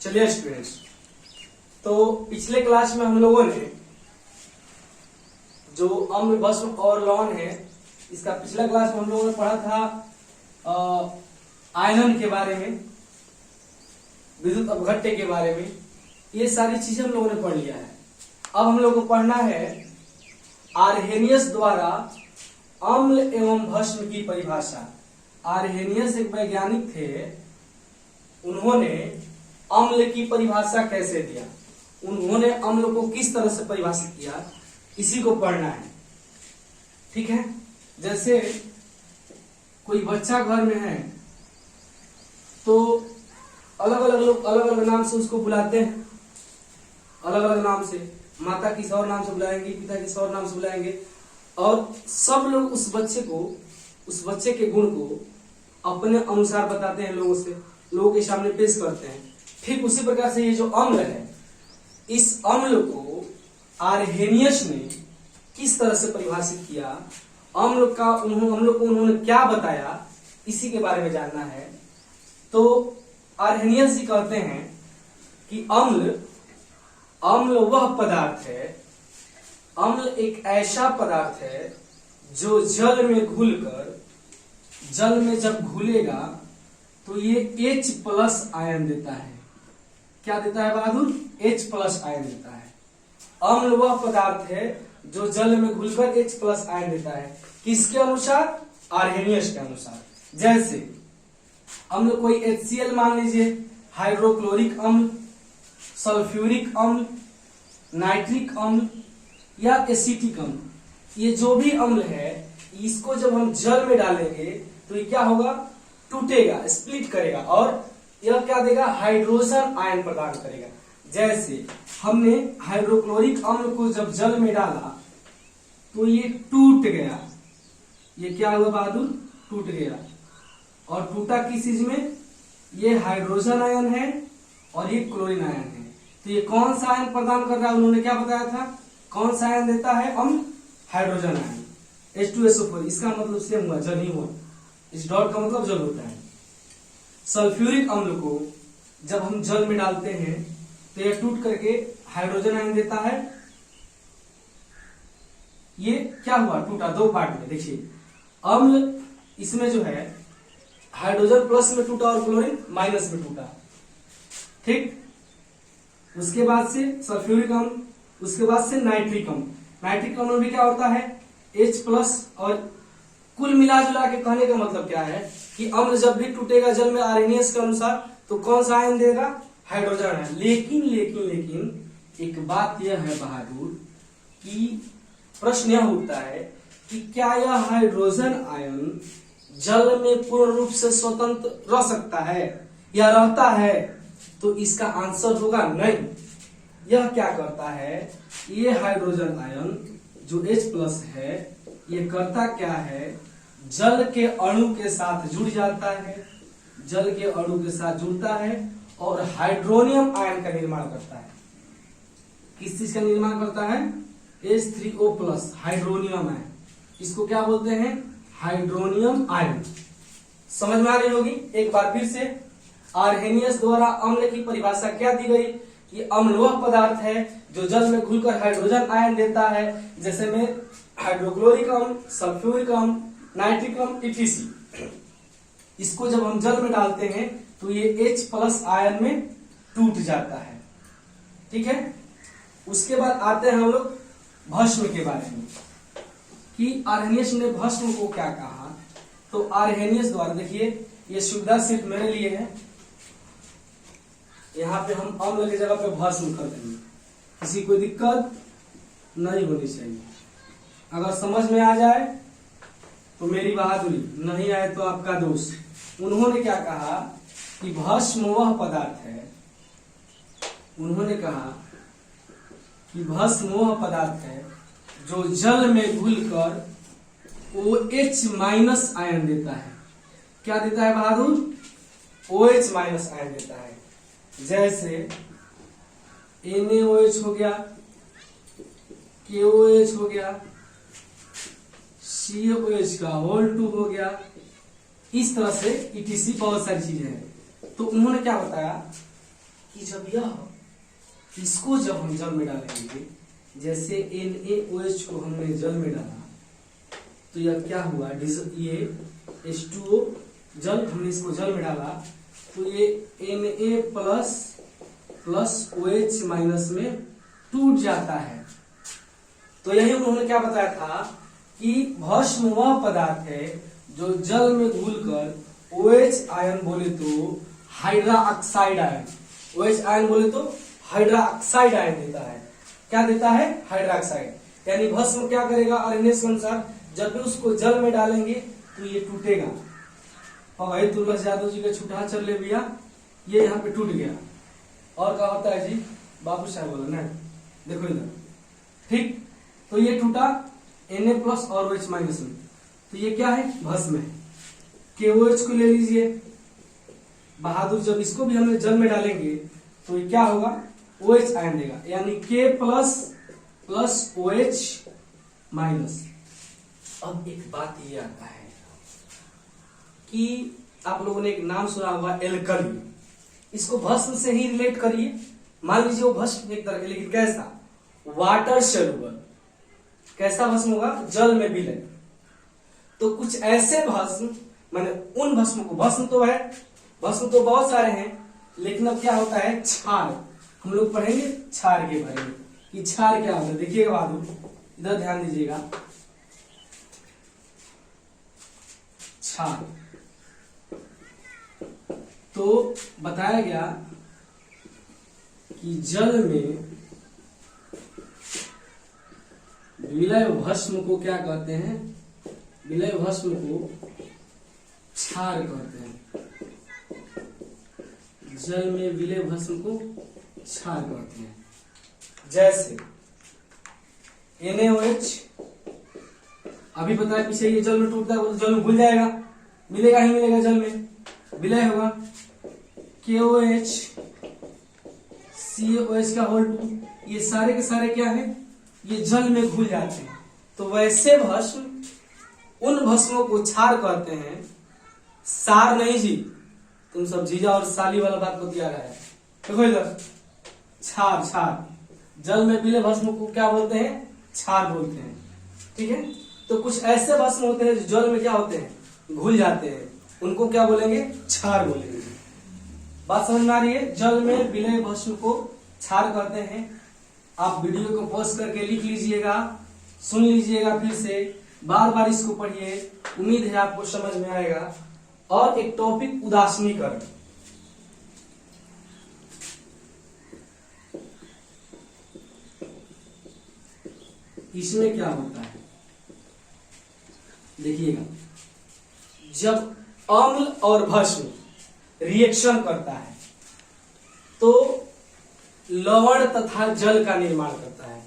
चलिए स्टूडेंट्स, तो पिछले क्लास में हम लोगों ने जो अम्ल भस्म और लवण है, इसका पिछला क्लास में हम लोगों ने पढ़ा था आयनन के बारे में, विद्युत अपघट्य के बारे में। ये सारी चीजें हम लोगों ने पढ़ लिया है। अब हम लोग को पढ़ना है आर्हेनियस द्वारा अम्ल एवं भस्म की परिभाषा। आर्हेनियस एक वैज्ञानिक थे, उन्होंने अम्ल की परिभाषा कैसे दिया, उन्होंने अम्ल को किस तरह से परिभाषित किया, इसी को पढ़ना है। ठीक है। जैसे कोई बच्चा घर में है तो अलग अलग लोग अलग अलग नाम से उसको बुलाते हैं, अलग अलग नाम से। माता किसी और नाम से बुलाएंगे, पिता किसी और नाम से बुलाएंगे, और सब लोग उस बच्चे के गुण को अपने अनुसार बताते हैं, लोगों के सामने पेश करते हैं। ठीक उसी प्रकार से ये जो अम्ल है, इस अम्ल को आर्हेनियस ने किस तरह से परिभाषित किया, अम्ल को उन्होंने क्या बताया, इसी के बारे में जानना है। तो आर्हेनियस जी कहते हैं कि अम्ल वह पदार्थ है, अम्ल एक ऐसा पदार्थ है जो जल में जब घुलेगा तो ये H+ आयन देता है। क्या देता है बहादुर? H+ आयन देता है। अम्ल वह पदार्थ है जो जल में घुलकर H+ आयन देता है। किसके अनुसार? आर्हेनियस के अनुसार। जैसे अम्ल कोई HCl मान लीजिए, हाइड्रोक्लोरिक अम्ल, सल्फ्यूरिक अम्ल, नाइट्रिक अम्ल या एसिटिक अम्ल, ये जो भी अम्ल है, इसको जब हम जल में डालेंगे तो ये क्या होगा? टूटेगा, स्प्लिट करेगा, और यह क्या देगा? हाइड्रोजन आयन प्रदान करेगा। जैसे हमने हाइड्रोक्लोरिक अम्ल को जब जल में डाला तो ये टूट गया। ये क्या हुआ बहादुर? टूट गया। और टूटा किस चीज में? ये हाइड्रोजन आयन है और ये क्लोरीन आयन है। तो ये कौन सा आयन प्रदान कर रहा है? उन्होंने क्या बताया था? कौन सा आयन देता है अम्ल? Hydrogen ion, H2SO4। इसका मतलब सेम हुआ, जल ही हुआ। इस डॉट का मतलब जल होता है। सल्फ्यूरिक अम्ल को जब हम जल में डालते हैं तो यह टूट करके हाइड्रोजन आयन देता है। ये क्या हुआ? टूटा दो पार्ट में। देखिए अम्ल इसमें जो है हाइड्रोजन प्लस में टूटा और क्लोरीन माइनस में टूटा। ठीक। उसके बाद से सल्फ्यूरिक अम्ल, उसके बाद से नाइट्रिक अम्ल। नाइट्रिक अम्ल में भी क्या होता है? H+। और कुल मिला जुला के कहने का मतलब क्या है कि अम्ल जब भी टूटेगा जल में आर्हेनियस के अनुसार तो कौन सा आयन देगा? Hydrogen ion. लेकिन एक बात यह है बहादुर कि प्रश्न यह उठता है कि क्या यह हाइड्रोजन आयन जल में पूर्ण रूप से स्वतंत्र रह सकता है या रहता है? तो इसका आंसर होगा नहीं। यह क्या करता है? ये हाइड्रोजन आयन जो H+ है, ये करता क्या है? जल के अणु के साथ जुड़ जाता है, जल के अणु के साथ जुड़ता है और हाइड्रोनियम आयन का निर्माण करता है। किस चीज का निर्माण करता है? H3O+, hydronium ion. इसको क्या बोलते हैं? Hydronium ion. समझ में आ रही होगी। एक बार फिर से, आर्हेनियस द्वारा अम्ल की परिभाषा क्या दी गई कि अम्ल वह पदार्थ है जो जल में घुलकर हाइड्रोजन आयन देता है, जैसे में हाइड्रोक्लोरिक अम्ल, सल्फ्यूरिक अम्ल, नाइट्रिक अम्ल etc। इसको जब हम जल में डालते हैं तो ये H+ आयन में टूट जाता है। ठीक है। उसके बाद आते हैं हम लोग भस्म के बारे में कि आर्हेनियस ने भस्म को क्या कहा। तो आर्हेनियस द्वारा, देखिए ये सुविधा सिर्फ मेरे लिए है, यहाँ पे हम अम्ल की जगह पे भस्म कर देंगे, किसी कोई दिक्कत नहीं होनी चाहिए। अगर समझ में आ जाए तो मेरी बहादुरी, नहीं आए तो आपका दोष। उन्होंने क्या कहा कि भस्म वह पदार्थ है, उन्होंने कहा कि भस्म वह पदार्थ है जो जल में घुलकर OH- आयन देता है। क्या देता है बहादुर? OH- आयन देता है। जैसे NaOH हो गया, KOH हो गया, COH का होल 2 हो गया, इस तरह से ETC बहुत सारी चीजें हैं। तो उन्होंने क्या बताया कि जब इसको जब हम जल में डालेंगे, जैसे NaOH को हमने जल में डाला तो यह क्या हुआ, ये H2O जल, हमने इसको जल में डाला तो ये Na प्लस OH माइनस में टूट जाता है। तो यही उन्होंने क्या बताया था कि भस्म वह पदार्थ है जो जल में घुलकर OH आयन बोले तो hydra oxide ion, OH ion बोले तो हाइड्रा ऑक्साइड आयन देता है। क्या देता है, हाइड्रा ऑक्साइड। यानी भस्म क्या करेगा, आरएनएस के अनुसार जब भी उसको जल में डालेंगे तो ये टूटेगा। और भाई तुलसी यादव जी का छुटा चल ले भैया, ये यहाँ पे टूट गया। और क्या होता है जी, बाबू साहब बोला ना, देखो इधर, ठीक। तो ये टूटा Na प्लस और OH माइनस में, तो ये क्या है, भस्म है। KOH को ले लीजिए, बहादुर, जब इसको भी हम जल में डालेंगे तो ये क्या होगा, OH आयन देगा, यानी K प्लस OH माइनस। अब एक बात ये आता है कि आप लोगों ने एक नाम सुना होगा एल्कली, इसको भस्म से ही रिलेट करिए। मान लीजिए वो भस्म एक तरह के, लेकिन कैसा, वाटर सोल्यूबल। कैसा भस्म होगा, जल में विलय। तो कुछ ऐसे भस्म, माने उन भस्म को, भस्म तो बहुत सारे हैं, लेकिन अब क्या होता है, क्षार। हम लोग पढ़ेंगे क्षार के बारे में कि क्षार क्या होता है। देखिएगा बहादुर, इधर ध्यान दीजिएगा, क्षार। तो बताया गया कि जल में विलय भस्म को क्या कहते हैं, विलय भस्म को क्षार कहते हैं। जल में विलय भस्म को क्षार कहते हैं। जैसे NaOH, अभी पता है पीछे ये जल में टूटता है, जल में घुल जाएगा, मिलेगा ही मिलेगा, जल में विलय होगा। KOH, COH का होल 2, ये सारे के सारे क्या है, ये जल में घुल जाते हैं। तो वैसे भस्म, उन भस्मों को क्षार कहते हैं, सार नहीं जी। तुम सब जीजा और साली वाला बात को दिया गया है। देखो इधर, क्षार, जल में विलय भस्म को क्या बोलते हैं, क्षार बोलते हैं, ठीक है। तो कुछ ऐसे भस्म होते हैं जो जल में क्या होते हैं, घुल जाते हैं, उनको क्या बोलेंगे, क्षार बोलेंगे। बात समझ में आ रही है, जल में विलय भस्म को क्षार कहते हैं। आप वीडियो को पॉज करके लिख लीजिएगा, सुन लीजिएगा, फिर से बार बार इसको पढ़िए, उम्मीद है आपको समझ में आएगा। और एक टॉपिक उदासीनीकरण, इसमें क्या होता है देखिएगा, जब अम्ल और भस्म रिएक्शन करता है तो लवण तथा जल का निर्माण करता है।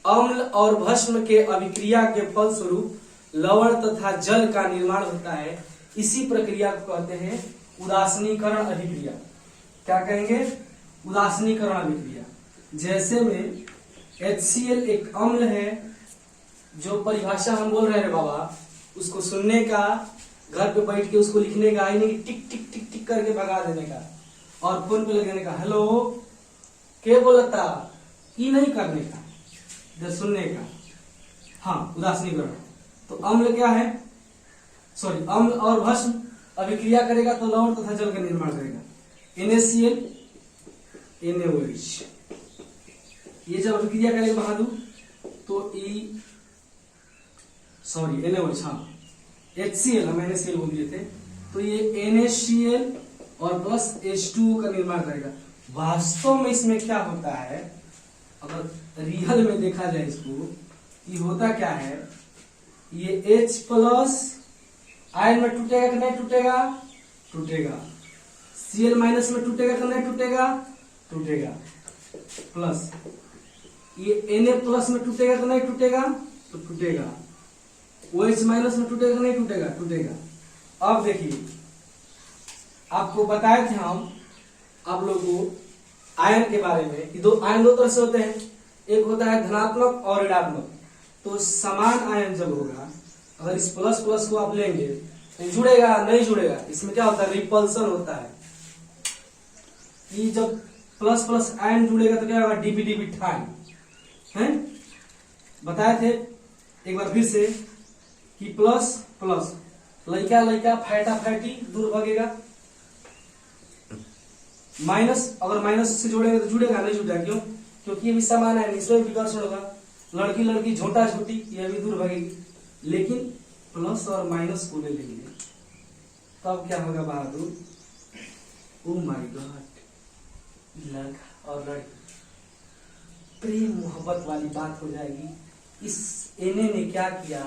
अम्ल और भस्म के अभिक्रिया के फलस्वरूप लवण तथा जल का निर्माण होता है। इसी प्रक्रिया को कहते हैं उदासीनीकरण अभिक्रिया। क्या कहेंगे, उदासीनीकरण अभिक्रिया। जैसे में HCl एक अम्ल है, जो परिभाषा हम बोल रहे हैं बाबा, उसको सुनने का, घर पे बैठ के उसको लिखने का, नहीं टिक टिक टिक टिक करके भगा देने का, और फोन पे लगने का, हेलो के बोलता, ये नहीं करने का, इधर सुनने का। हाँ, उदासीनीकरण। तो अम्ल क्या है, सॉरी, अम्ल और भस्म अभिक्रिया करेगा तो लवण तथा जल का निर्माण करेगा। NaCl, NaOH, ये जब अभिक्रिया करेगा बहादुर तो NaOH, हाँ, HCl, हम NaCl बोल दिए थे, तो ये NaCl और प्लस H2O का निर्माण करेगा। वास्तव में इसमें क्या होता है, अगर रियल में देखा जाए इसको, ये होता क्या है, ये H प्लस आयन में टूटेगा कि नहीं टूटेगा, टूटेगा। Cl माइनस में टूटेगा कि नहीं टूटेगा, टूटेगा। प्लस ये Na प्लस में टूटेगा कि नहीं टूटेगा, तो टूटेगा। OH माइनस में टूटेगा कि नहीं टूटेगा, टूटेगा। अब देखिए, आपको बताए थे हम आप लोगों को आयन के बारे में कि आयन दो तरह से होते हैं, एक होता है धनात्मक और ऋणात्मक। तो समान आयन जब होगा, अगर इस प्लस प्लस को आप लेंगे तो जुड़ेगा नहीं जुड़ेगा, इसमें क्या होता है, रिपल्सन होता है। ये जब प्लस प्लस आयन जुड़ेगा तो क्या होगा, डीपीडीपी ठाई है। बताए थे एक बार फिर से कि प्लस प्लस लइका लइका फैटा फैटी दूर भागेगा, माइनस अगर माइनस से जोड़ेगा तो जुड़ेगा, नहीं जुड़ेगा क्यों, क्योंकि ये भी समान है, इसमें विकर्षण होगा। लड़की लड़की झोटा झोटी ये भी दूर भागेगी, लेकिन प्लस और माइनस को ले लेंगे तब क्या होगा बहादुर, ओ माय गॉड, लड़का और लड़की प्रेम मोहब्बत वाली बात हो जाएगी। इस एने ने क्या किया,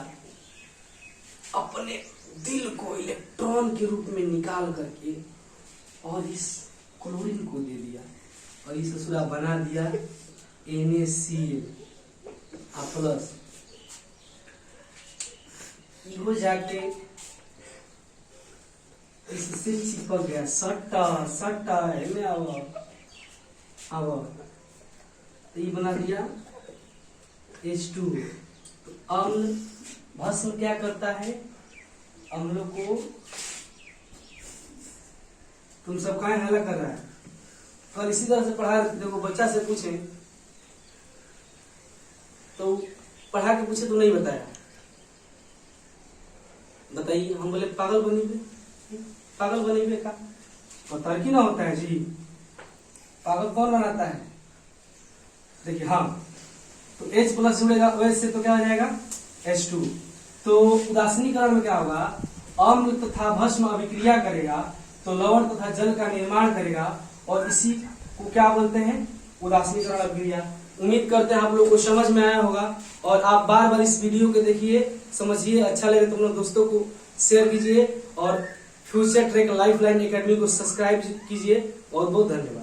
अपने दिल को इलेक्ट्रॉन के रूप में निकाल करके और इस क्लोरीन को दे दिया और इस ससुरा बना दिया NaCl प्लस। हो जाके इससे चिपक गया, सट्टा सट्टा है अब तो ये बना दिया H2। तो अम्ल भस्म क्या करता है, अम्लों को, तुम सब काहे हल्ला कर रहा है, कल इसी तरह से पढ़ा, देखो बच्चा से पूछे तो पढ़ा के पूछे तो नहीं बताया, बताइए, हम बोले पागल बनी का तरकी ना होता है जी, पागल कौन बनाता है। देखिए हाँ, तो H प्लस जुड़ेगा OH से तो क्या हो जाएगा H2। तो उदासीनीकरण में क्या होगा, अम्ल तथा भस्म अभिक्रिया करेगा तो लवण तथा जल का निर्माण करेगा और इसी को क्या बोलते हैं, उदासीनीकरण अभिक्रिया। उम्मीद करते हैं आप लोगों को समझ में आया होगा और आप बार बार इस वीडियो को देखिए, समझिए, अच्छा लगे तो अपने दोस्तों को शेयर कीजिए और फ्यूचर ट्रैक लाइफलाइन एकेडमी को सब्सक्राइब कीजिए। बहुत बहुत धन्यवाद।